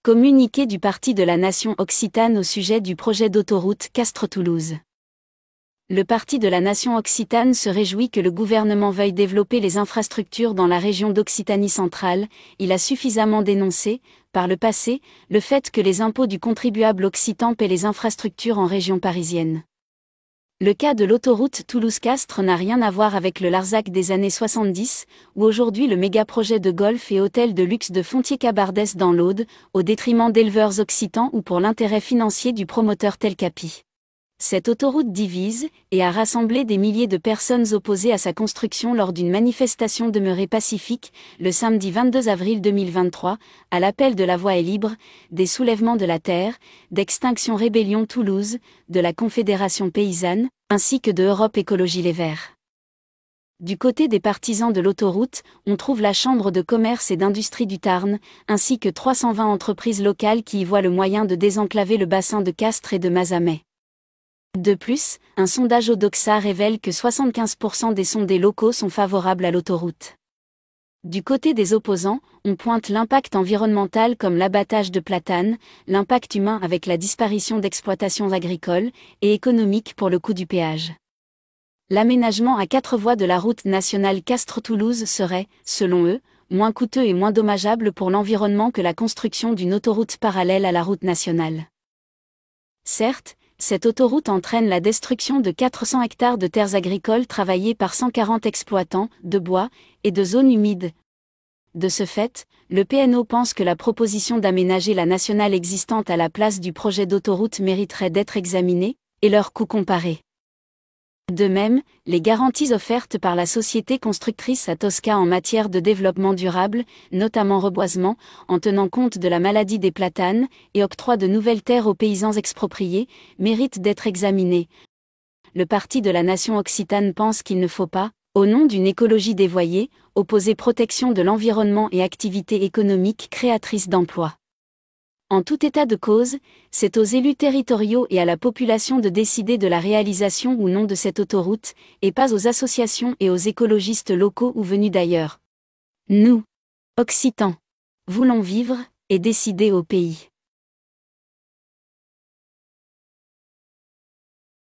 Communiqué du Parti de la Nation occitane au sujet du projet d'autoroute Castres-Toulouse. Le Parti de la Nation occitane se réjouit que le gouvernement veuille développer les infrastructures dans la région d'Occitanie centrale. Il a suffisamment dénoncé, par le passé, le fait que les impôts du contribuable occitan paient les infrastructures en région parisienne. Le cas de l'autoroute Toulouse-Castres n'a rien à voir avec le Larzac des années 70, ou aujourd'hui le méga-projet de golf et hôtel de luxe de Fontier-Cabardès dans l'Aude, au détriment d'éleveurs occitans ou pour l'intérêt financier du promoteur Telcapi. Cette autoroute divise, et a rassemblé des milliers de personnes opposées à sa construction lors d'une manifestation demeurée pacifique, le samedi 22 avril 2023, à l'appel de La Voix est libre, des soulèvements de la terre, d'Extinction Rébellion Toulouse, de la Confédération paysanne, ainsi que de Europe Écologie Les Verts. Du côté des partisans de l'autoroute, on trouve la Chambre de commerce et d'industrie du Tarn, ainsi que 320 entreprises locales qui y voient le moyen de désenclaver le bassin de Castres et de Mazamet. De plus, un sondage Odoxa révèle que 75% des sondés locaux sont favorables à l'autoroute. Du côté des opposants, on pointe l'impact environnemental comme l'abattage de platanes, l'impact humain avec la disparition d'exploitations agricoles, et économique pour le coût du péage. L'aménagement à 4 voies de la route nationale Castres-Toulouse serait, selon eux, moins coûteux et moins dommageable pour l'environnement que la construction d'une autoroute parallèle à la route nationale. Certes, cette autoroute entraîne la destruction de 400 hectares de terres agricoles travaillées par 140 exploitants, de bois, et de zones humides. De ce fait, le PNO pense que la proposition d'aménager la nationale existante à la place du projet d'autoroute mériterait d'être examinée, et leur coût comparé. De même, les garanties offertes par la société constructrice à Tosca en matière de développement durable, notamment reboisement, en tenant compte de la maladie des platanes, et octroi de nouvelles terres aux paysans expropriés, méritent d'être examinées. Le Parti de la Nation occitane pense qu'il ne faut pas, au nom d'une écologie dévoyée, opposer protection de l'environnement et activité économique créatrice d'emplois. En tout état de cause, c'est aux élus territoriaux et à la population de décider de la réalisation ou non de cette autoroute, et pas aux associations et aux écologistes locaux ou venus d'ailleurs. Nous, Occitans, voulons vivre et décider au pays.